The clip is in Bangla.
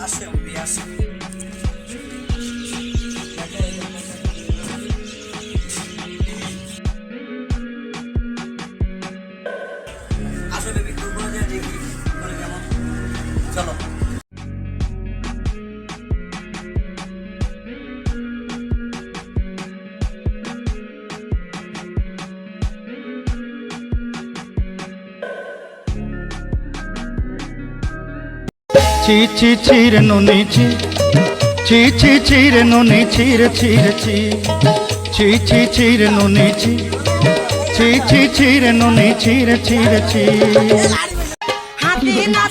আছে উনি আছে আসলে একটু বলে যায় দেখি করে কেমন চলো ছি ছি ছিরে নুনি ছি ছি ছি ছিরে নুনি ছিরে ছিরে ছি ছি ছি ছিরে নুনি ছি ছি ছি ছিরে নুনি ছিরে ছিরে ছি হাতি না